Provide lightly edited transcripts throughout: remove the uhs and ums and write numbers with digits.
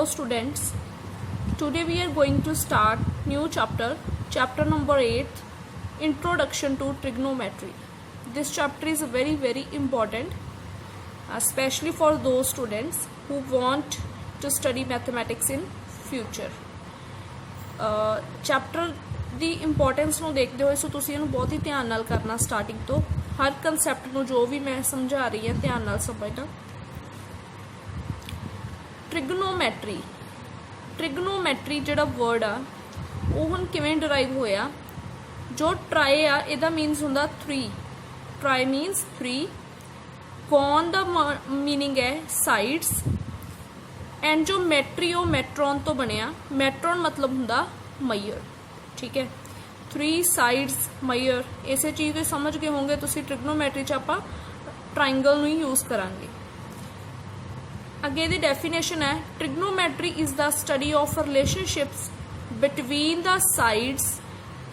students, today we are going to start new chapter number 8, Introduction to Trigonometry. This chapter is very important, especially for those students who want to study mathematics in future. Chapter the importance ਨੂੰ ਦੇਖਦੇ ਹੋਏ ਸੋ ਤੁਸੀਂ ਇਹਨੂੰ ਬਹੁਤ ਹੀ ਧਿਆਨ ਨਾਲ ਕਰਨਾ। Starting ਤੋਂ ਹਰ ਕਨਸੈਪਟ ਨੂੰ ਜੋ ਵੀ ਮੈਂ ਸਮਝਾ ਰਹੀ ਹਾਂ ਧਿਆਨ ਨਾਲ ਸਮਝਣਾ। ਟ੍ਰਿਗਨੋਮੈਟਰੀ ਜਿਹੜਾ ਵਰਡ ਆ ਉਹ ਹੁਣ ਕਿਵੇਂ ਡਰਾਈਵ ਹੋਇਆ। ਜੋ ਟਰਾਈ ਆ ਇਹਦਾ ਮੀਨਸ ਹੁੰਦਾ 3, ਟਰਾਈ ਮੀਨਸ 3, ਕੌਨ ਦਾ ਮੀਨਿੰਗ ਹੈ ਸਾਈਡਸ, ਐਂਡ ਜੋ ਮੈਟਰੀ ਉਹ ਮੈਟਰੋਨ ਤੋਂ ਬਣਿਆ। ਮੈਟਰੋਨ ਮਤਲਬ ਹੁੰਦਾ ਮਈਅਰ, ठीक है। 3 साइड्स मईयर इसे चीज़ को समझ गए होंगे तुसी। ट्रिग्नोमैट्री च आपां ट्राइंगल नूं ही यूज़ करांगे। अगे दी डेफिनेशन है, trigonometry is the study of relationships between the sides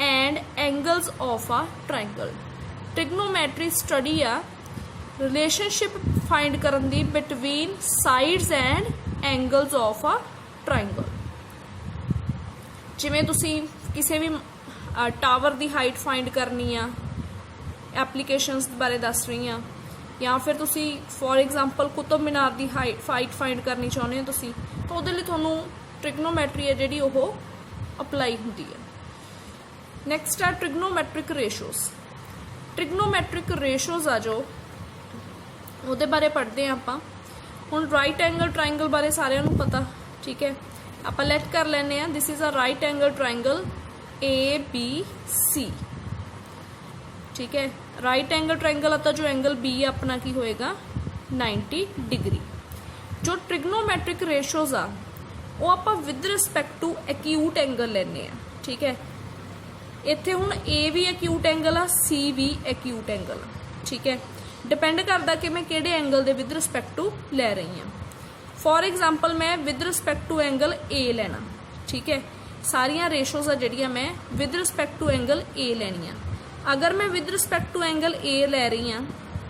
and angles of a triangle. Trigonometry study आ रिलेशनशिप फाइंड करन दी between sides and angles of a triangle. जिवें तुसी किसी भी टावर की हाइट फाइंड करनी आ, एप्लीकेशनस बारे दस रही हाँ, या फिर तुसी फॉर एग्जाम्पल कुतुब मीनार की हाइट फाइंड करनी चाहते हो तुसी, तो उहदे लई तुहानूं ट्रिग्नोमैट्री है जिहड़ी ओह अपलाई हुंदी है। नैक्सट है ट्रिग्नोमैट्रिक रेशोज़। ट्रिग्नोमैट्रिक रेशोज़ आ जो उहदे बारे पढ़ते हैं आपां। हुण राइट एंगल ट्राइंगल बारे सारिआं नूं पता, ठीक है। आपां लेट कर लैंदे हैं, this is a right angle triangle ABC, ठीक है। राइट एंगल ट्राइंगल आता जो एंगल B अपना की होएगा 90 डिग्री। जो ट्रिग्नोमैट्रिक रेशोज़ आ वो आप with respect to acute angle लैने आ, ठीक है। इत्थे हुण A भी एक्यूट एंगल आ, C भी एक्यूट एंगल आ, ठीक है। डिपेंड करदा कि मैं किहड़े एंगल दे विद रिस्पैक्ट टू लै रही हाँ। फॉर एग्जाम्पल मैं with respect to angle A लेना, ठीक है। सारियां रेशोज़ आ जिहड़ियां मैं with respect to angle A लैनी आ। अगर मैं with respect to angle A लै रही हाँ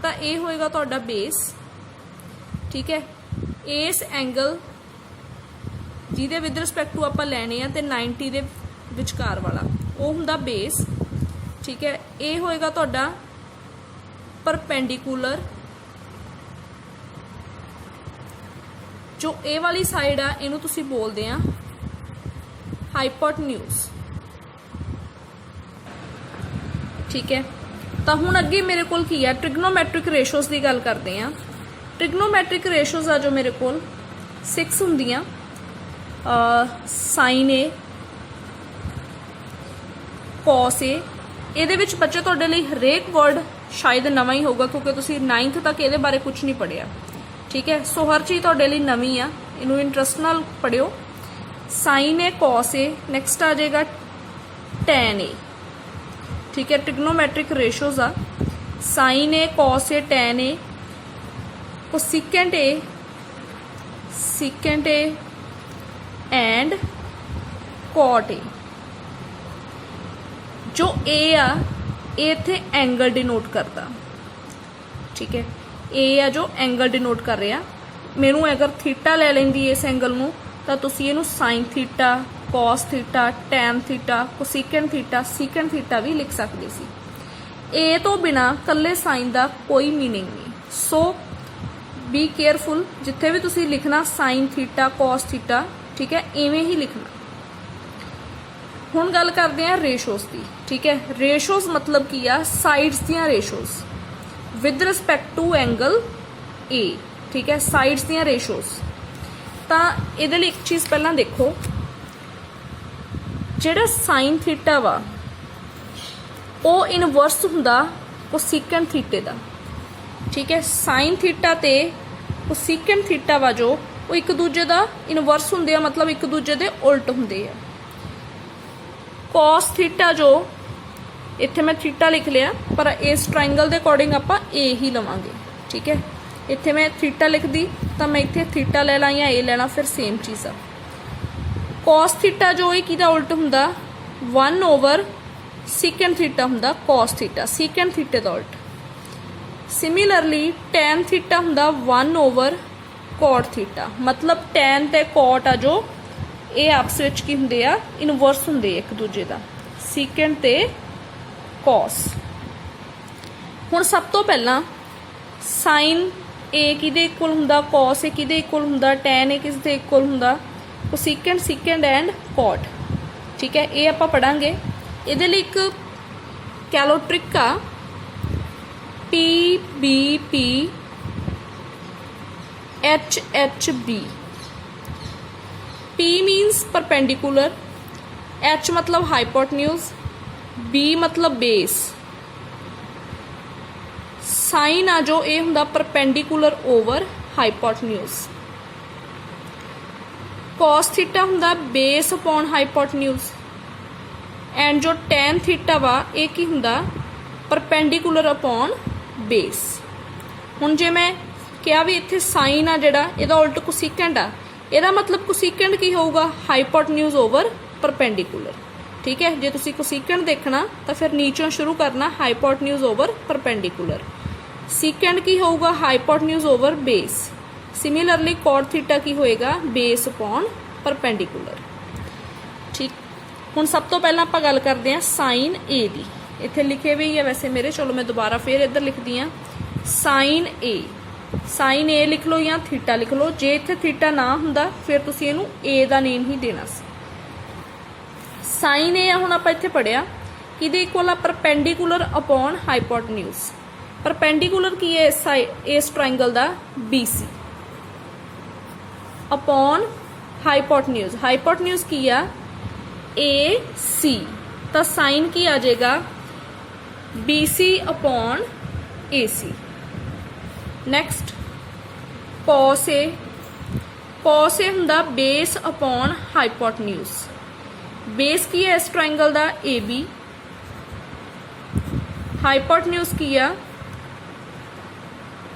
तो A होएगा तुहाडा बेस, ठीक है। इस एंगल जिहदे विद रिस्पैक्ट टू आपां लैणे आ ते 90 दे विचकार वाला वो हुंदा बेस, ठीक है। A होएगा तुहाडा परपेंडिकुलर, जो ए वाली साइड आ इनू तुसी बोलदे आ हाइपोटेन्यूज, ठीक है। तो हुण अगे मेरे कोल की है ट्रिग्नोमैट्रिक रेशोज़ की गल करते हैं। ट्रिग्नोमैट्रिक रेशोज़ आ जो मेरे कोल 6 हुंदियां। साइन ए, कॉस ए, इहदे विच बच्चे तुहाडे लई हरेक वर्ड शायद नवां ही होगा क्योंकि तुसी 9th तक इहदे बारे कुछ नहीं पढ़िया, ठीक है। सो हर चीज़ तुहाडे लई नवीं आ, इनू इंटरस्ट नाल पढ़ियो। Sine A, cos A, next आ जाएगा टैन ए, ठीक है। ट्रिग्नोमैट्रिक रेशोज़ आ sine A, cos A, tan A, cosecant A, secant A and cot A. जो ए आ ये इत्थे एंगल डिनोट करता, ठीक है। ए आ जो एंगल डिनोट कर रहा। मैनू अगर थीटा ले लेंदी इस एंगल नूं तां तुसीं इहनूं sine theta, cos theta, tan theta, cosecant theta, secant theta भी लिख सकते सी। ए तो बिना कल्ले साइन का कोई मीनिंग नहीं। सो बी केयरफुल, जिथे भी तुसीं लिखना साइन थीटा, कॉस थीटा, ठीक है, इवें ही लिखना। हुण गल करते हैं रेशोज़ की, ठीक है। रेशोज़ मतलब की आ साइड्स दियां ratios with respect to angle A, ठीक है। साइड्स दियां रेशोज़ तो इहदे लई एक चीज़ पहला देखो, जिहड़ा साइन थीटा वा वो इनवर्स हुंदा कोसेकेंट थीटे दा, ठीक है। साइन थीटा ते कोसेकेंट थीटा वा जो वो एक दूजे दा इनवर्स हुंदे आ, मतलब एक दूजे दे उल्ट हुंदे आ। कॉस थीटा जो इत्थे मैं थीटा लिख लिया पर इस ट्राइंगल के अकॉर्डिंग आपां ए ही लवांगे, ठीक है। इत्थे मैं थीटा लिख दी तो मैं इत्थे थीटा ले ला या ए लेना, फिर सेम चीज़ आ। कॉस थीटा जो है किहदा उल्ट हुंदा 1/, सीकेंट थीटा हुंदा कॉस थीटा, सीकेंट थीटे दा उल्ट। सिमिलरली टैन थीटा हुंदा 1/, cot थीटा। मतलब tan ते cot आ जो ये आपस विच की हुंदे आ, इनवर्स हुंदे एक दूजे दा, secant ते cos। हुण सब तो पहला sin A किहदे इक्वल हुंदा, cos A किहदे इक्वल हुंदा, tan A किसदे इक्वल हुंदा, कोसिकेंट सिकेंट एंड कॉट। ठीक है, ये आपां पढ़ांगे। इहदे लई एक कह लो ट्रिक आ, PBP HHB। P means perpendicular, H मतलब हाइपोटन्यूज, B मतलब बेस। साइन आ जो ये हुंदा perpendicular over hypotenuse. Cos theta हुंदा बेस अपॉन हाइपोटन्यूज एंड जो टैन थीटा वा ये की हुंदा परपेंडिकुलर अपॉन बेस। हुण जे मैं क्या भी इत्थे साइन आ जिहड़ा इहदा उल्ट कोसिकेंट आ, इहदा मतलब कोसिकेंट की होऊगा हाइपोटन्यूज ओवर परपेंडिकुलर। ठीक है, जे तुसीं कोसिकेंट देखना तो फिर नीचों शुरू करना हाइपोटन्यूज ओवर परपेंडिकुलर। सीकेंट की होऊगा hypotenuse over base. Similarly cot theta की होएगा बेस अपॉन परपेंडिकुलर। ठीक, हुण सब तो पहला आपां गल करदे हां साइन ए दी। इत्थे लिखे भी है वैसे मेरे, चलो मैं दोबारा फिर इधर लिखदी हां साइन ए। साइन ए लिख लो या थीटा लिख लो। जे इत्थे थीटा ना हुंदा फिर तुसीं इहनूं ए दा नेम ही देना सी। साइन ए हुण आपां इत्थे पढ़िया किहदे इक्वल आ, परपेंडिकुलर अपॉन हाइपोटन्यूज। परपेंडिकुलर की है इस ट्राइंगल दा BC अपॉन हाइपोटन्यूज। हाइपोटन्यूज की आ AC, तो साइन की आ जाएगा BC upon AC। Next cos A. Cos A हुंदा बेस अपॉन हाइपोटन्यूज। बेस की है इस ट्राइंगल दा AB। हाइपोटन्यूज की आ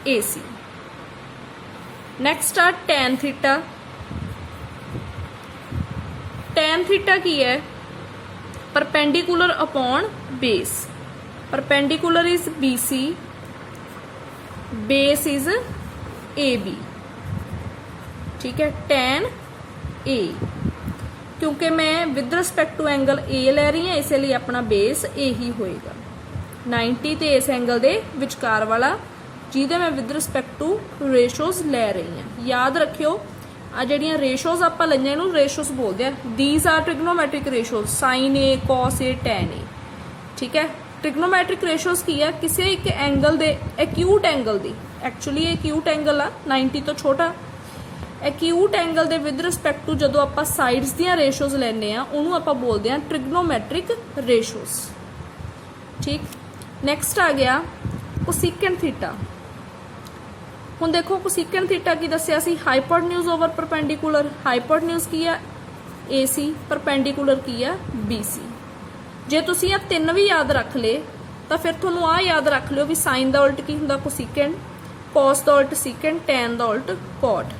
AC। नेक्स्ट आ टैन थीटा। टैन थीटा की है perpendicular upon base. Perpendicular is BC, base is AB। ठीक है, टैन A, क्योंकि मैं with respect to angle A ले रही हूँ इसलिए अपना बेस A ही होएगा। 90 ते इस एंगल दे विचकार वाला जिहदे मैं विद रिस्पेक्ट टू रेशोज लै रही हूँ। याद रखियो आ जिहड़ियां रेशोज आपां लईआं इहनूं रेशोज बोलदे आ। These are trigonometric ratios, sine A, cos A, tan A. ठीक है, ट्रिग्नोमैट्रिक रेशोज की है किसी एक एंगल दे, एक्यूट एंगल दी, एक्चुअली एक्यूट एंगल आ 90 तो छोटा। एक्यूट एंगल दे विद रिस्पेक्ट टू जदों आपां साइड्स दीयां रेशोज लैंदे आ उहनूं आपां बोलदे आ ट्रिग्नोमैट्रिक रेशोज। ठीक, नैक्सट आ गया कोसिकेंट थीटा। हुण देखो कोसिकेंट थीटा की दस्सिया सी, हाइपोटन्यूज ओवर परपेंडिकुलर। हाइपोटन्यूज की आ AC, परपेंडिकुलर की आ BC। जे तुसीं आ तीन भी याद रख ले तो फिर तुहानूं आ याद रख लियो भी साइन दा उल्ट की हुंदा कोसिकेंट, कॉस दा उल्ट सीकेंट, टैन दा उल्ट कॉट।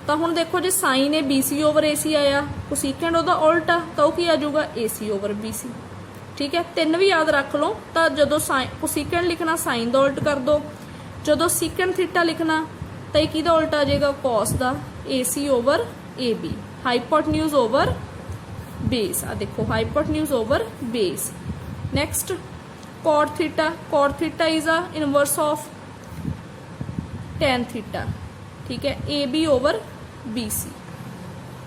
तो हुण देखो जे साइन ए BC ओवर AC आया, कोसिकेंट उहदा उल्ट आ तो की आ जाऊगा AC ओवर BC। ठीक है, तीन भी याद रख लो। तो जदों कोसिकेंट लिखना साइन दा उल्ट कर दो, जदों सीकेंट थीटा लिखना तो ये किहदा उल्ट आ जाएगा कॉस दा, AC over AB। Hypotenuse over base, आ देखो hypotenuse over base. Next cot theta. Cot theta is a inverse of tan theta. ठीक है, AB over BC।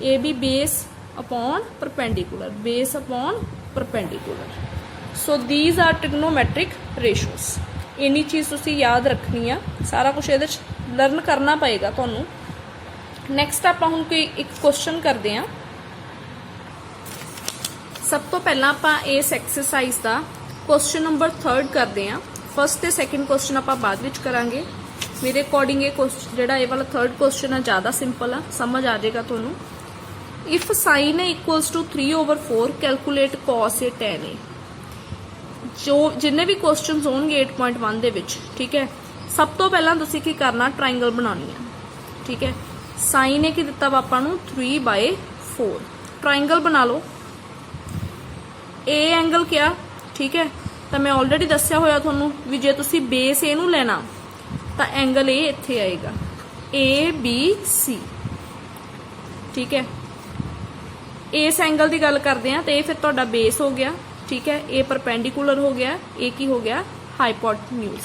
AB base upon perpendicular, base upon perpendicular. So these are trigonometric ratios. इन्नी चीज़ तुसी याद रखनी है, सारा कुछ ये लर्न करना पएगा तुहानू। नैक्सट आपां हुण कोई एक क्वेश्चन करते हैं। सब तो पहला आपां इस एक्सरसाइज का क्वेश्चन नंबर 3 करते हैं। फर्स्ट ते सैकेंड क्वेश्चन आपां बाद विच करांगे। मेरे अकॉर्डिंग ये क्वेश्चन जिहड़ा ये वाला 3rd क्वेश्चन है ज़्यादा सिंपल आ, समझ आ जाएगा तुहानू। If sine A equals to 3/4 calculate cos A tan A. जो जिन्ने भी क्वेश्चन होंगे 8.1 दे विच, ठीक है, सब तो पहला तुसीं की करना, ट्राइंगल बनानी है। ठीक है, साइन ए की दिता वा आपां नूं 3/4। ट्राइंगल बना लो। ए एंगल क्या, ठीक है, तो मैं ऑलरेडी दस्सिया होया तुहानूं भी जे तुसीं बेस ए नूं लेना तो एंगल ए इत्थे आएगा। ABC, ठीक है। इस एंगल की गल करते हैं तो ये फिर तुहाडा बेस हो गया, ठीक है। ये परपेंडिकुलर हो गया, ये की हो गया हाइपोटेन्यूज।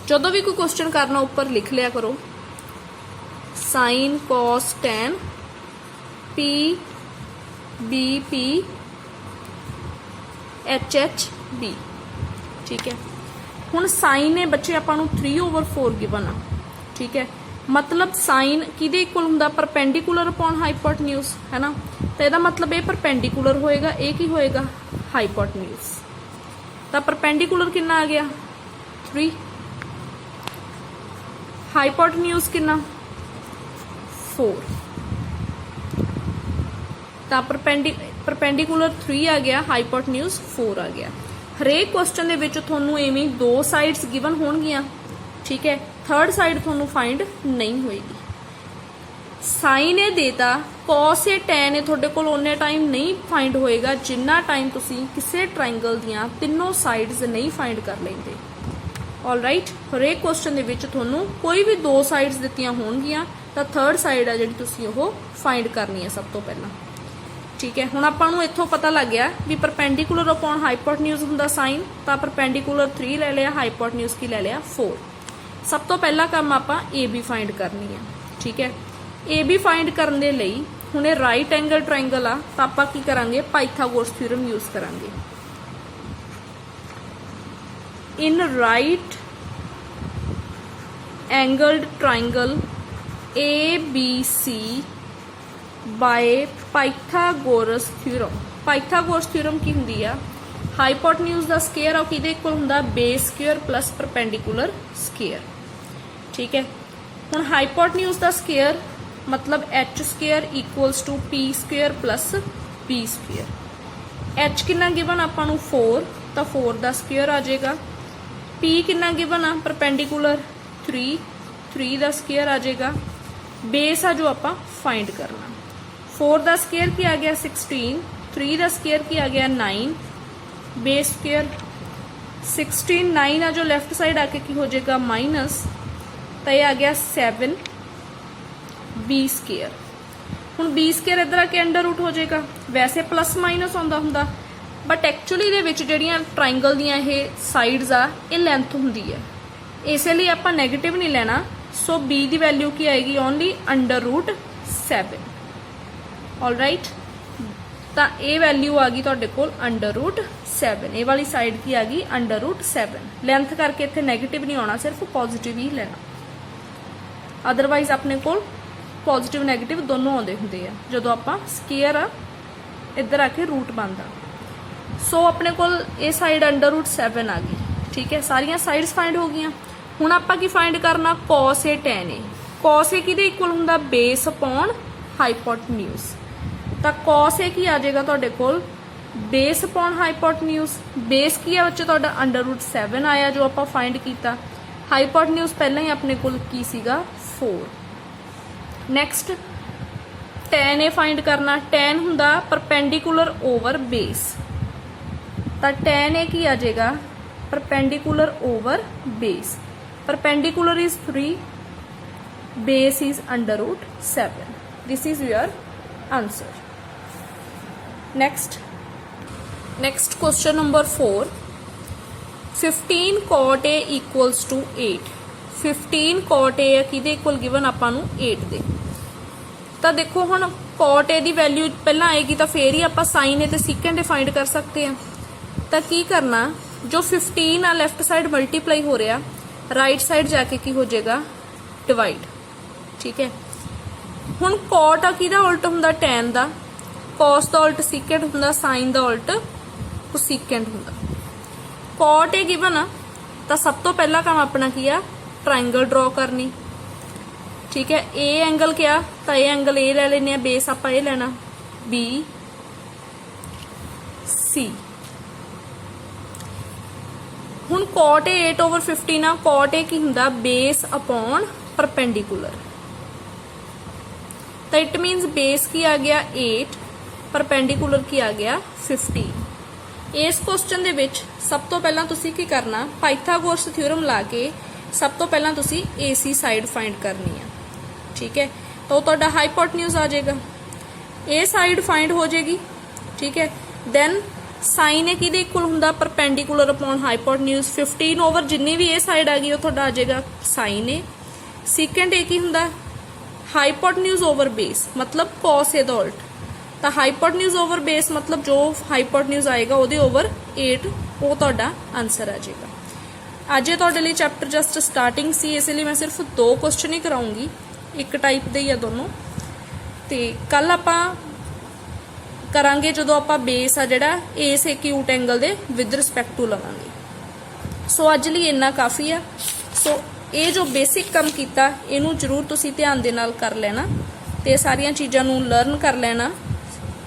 जदों भी कोई क्वेश्चन करना उपर लिख लिया करो sine cos tan P B P H B, ठीक है। हुण साइन है बच्चे आपां नूं 3/4 गिवन आ, ठीक है। मतलब साइन किहदे इक्वल हुंदा, परपेंडिकुलर अपॉन हाइपोटेन्यूज, है ना। तो इहदा मतलब ये परपेंडिकुलर होएगा, ये की होएगा हाइपोटेन्यूज। तो परपेंडिकुलर कितना आ गया 3, हाइपोटेन्यूज कितना 4। तो परपेंडिकुलर 3 आ गया, हाइपोटेन्यूज 4 आ गया। हरेक क्वेश्चन दे विच तुहानूं इवें 2 साइड्स गिवन होणगियां, ठीक है। थर्ड साइड तुहानूं फाइंड नहीं होएगी। साइन ए देता, कॉस ए टैन ए तुहाडे कोल उन्ने टाइम नहीं फाइंड होएगा जिन्ना टाइम तुसीं किसी ट्राइंगल दियां तीनों साइड्स नहीं फाइंड कर लेंदे। ऑलराइट, हरेक क्वेश्चन दे विच तुहानूं कोई भी 2 साइड्स दित्तियां होणगियां तां थर्ड साइड आ जिहड़ी तुसीं ओह फाइंड करनी है सब तो पहलां, ठीक है। हुण आपां नूं इत्थों पता लग गया भी परपेंडिकुलर अपॉन हाइपोटेन्यूज हुंदा साइन, तां परपेंडिकुलर 3 ले लिया, हाइपोटेन्यूज की ले लिया 4। सब तो पहला काम आपां ए बी फाइंड करनी है, ठीक है। ए बी फाइंड करने दे लई हुण ये राइट एंगल ट्राइंगल आ, तां आपां की करांगे पाइथागोरस थ्योरम यूज करांगे। In right angled triangle ABC by Pythagoras theorem. Pythagoras theorem की हुंदी आ, हाइपोटेन्यूज दा स्केयर आ किहदे इक्वल हुंदा base square plus perpendicular square, ठीक है। हुण हाइपोटेन्यूज दा स्केयर मतलब H square equals to P square plus B square. H कितना गिवन आपां नूं 4, तो 4 दा स्केयर आ जाएगा। P कितना गिवन आ परपेंडिकुलर 3 दा स्केयर आ जाएगा। बेस आ जो आपां फाइंड करना, 4 दा स्केयर की आ गया 16, 3 दा स्केयर की आ गया 9, बेस स्केयर 16 9 आ जो लेफ्ट साइड आके की हो जाएगा माइनस, तो ये आ गया 7 B स्केयर। हुण B स्केयर इधर आके अंडर रूट हो जाएगा। वैसे प्लस माइनस आउंदा हुंदा, बट एक्चुअली दे विच जिहड़ियां ट्राइंगल दियां ये साइड्स आ ये लेंथ हुंदी है, इसलिए आपां नैगेटिव नहीं लेना। सो B की वैल्यू की आएगी ओनली अंडर रूट 7। ऑलराइट, तो ये वैल्यू आ गई तुहाडे कोल अंडर रूट 7। ये वाली साइड की आ गई अंडर रूट 7। लेंथ करके इत्थे नैगेटिव नहीं आना, सिर्फ पॉजिटिव ही लेना। अदरवाइज अपने कोल पॉजिटिव नैगेटिव दोनों आउंदे हुंदे आ जदों आपां स्केयर आ इधर आके रूट बनदा। सो अपने कोल ये साइड अंडर रूट 7 आ गई, ठीक है। सारियां साइड्स फाइंड हो गई। हुण आपां की फाइंड करना cos A tan A. Cos A किहदे इक्वल हुंदा बेस अपॉन हाइपोटेन्यूज। तो कॉस ए की आ जाएगा तुहाडे कोल बेस अपॉन हाइपोटेन्यूज। बेस की है बच्चे तुहाडा अंडर रूट 7 आया जो आपां फाइंड कीता। हाइपोटेन्यूज पहला ही अपने कोल की सीगा 4। नैक्सट टैन ए फाइंड करना। टैन हुंदा परपेंडिकुलर ओवर बेस, तो टैन ए की आ जाएगा perpendicular over base. Perpendicular is 3, base is under root 7। This is your answer. Next question number 4। 15 cot A equals to 8। 15 cot A किहदे equal given आपां नूं 8 दे। तो देखो हुण cot A दी वैल्यू पहला आएगी तो फिर ही आपां sin A ते secant A फाइंड कर सकते हैं। तो की करना, जो 15 आ लैफ्ट साइड मल्टीप्लाई हो रहा, राइट साइड जाके की हो जाएगा डिवाइड, ठीक है। हुण cot आ किहदा उल्ट हुंदा tan दा, cos दा उल्ट secant हुंदा, sin दा उल्ट cosecant हुंदा। cot A गिवन आ तो सब तो पहला काम अपना की आ ट्राइंगल ड्रॉ करनी, ठीक है। ए एंगल क्या, तो ये एंगल ए ले लेने, बेस आप ये लेना बी सी। हुण cot A 8/15 uh. cot A की हुंदा बेस अपॉन परपेंडिकुलर, तो इट मीनस बेस की आ गया 8, परपेंडिकुलर की आ गया 15। इस क्वेश्चन दे विच सब तो पहला तुसी की करना, पाइथागोरस थ्योरम ला के सब तो पहला तुसी AC साइड फाइंड करनी है, ठीक है। तो तुहाडा हाइपोटन्यूज आ जाएगा, ए साइड फाइंड हो जाएगी, ठीक है। दैन साइन ए किहदे इक्वल हुंदा, परपेंडिकुलर अपॉन हाइपोटन्यूज 15 ओवर जिन्नी भी ए साइड आ गई वो तुहाडा आ जाएगा साइन ए। सीकेंड ए की हुंदा, हाइपोटन्यूज ओवर बेस मतलब कॉस ए दा उल्ट, तो हाइपोटन्यूज ओवर बेस मतलब जो हाइपोटन्यूज आएगा ਉਹਦੇ ओवर 8 वो तुहाडा आंसर आ जाएगा। ਅੱਜ ਤੁਹਾਡੇ ਲਈ ਚੈप्टर जस्ट स्टार्टिंग सी, इस लिए मैं सिर्फ 2 क्वेश्चन ही कराऊंगी, एक टाइप ਦੇ ਹੀ ਆ ਦੋਨੋਂ। ਤੇ ਕੱਲ ਆਪਾਂ ਕਰਾਂਗੇ ਜਦੋਂ ਆਪਾਂ ਬੇਸ ਆ ਜਿਹੜਾ ਇਸ ਐਕਿਊਟ ਐਂਗਲ ਦੇ ਵਿਦ ਰਿਸਪੈਕਟ ਟੂ ਲਵਾਂਗੇ। ਸੋ ਅੱਜ ਲਈ ਇੰਨਾ ਕਾਫੀ ਆ। ਸੋ ਇਹ ਜੋ ਬੇਸਿਕ ਕੰਮ ਕੀਤਾ ਇਹਨੂੰ ਜ਼ਰੂਰ ਤੁਸੀਂ ਧਿਆਨ ਦੇ ਨਾਲ ਕਰ ਲੈਣਾ ਤੇ ਸਾਰੀਆਂ ਚੀਜ਼ਾਂ ਨੂੰ ਲਰਨ ਕਰ ਲੈਣਾ,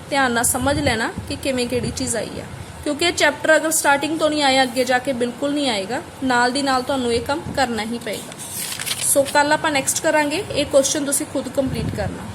ਧਿਆਨ ਨਾਲ ਸਮਝ ਲੈਣਾ ਕਿ ਕਿਵੇਂ ਕਿਹੜੀ ਚੀਜ਼ ਆਈ ਆ, क्योंकि चैप्टर अगर स्टार्टिंग तो नहीं आया अगे जाके बिल्कुल नहीं आएगा, नाल दी नाल तुहानू ये काम करना ही पेगा। सो कल आपां नैक्सट करांगे, ये क्वेश्चन तुसीं खुद कंप्लीट करना।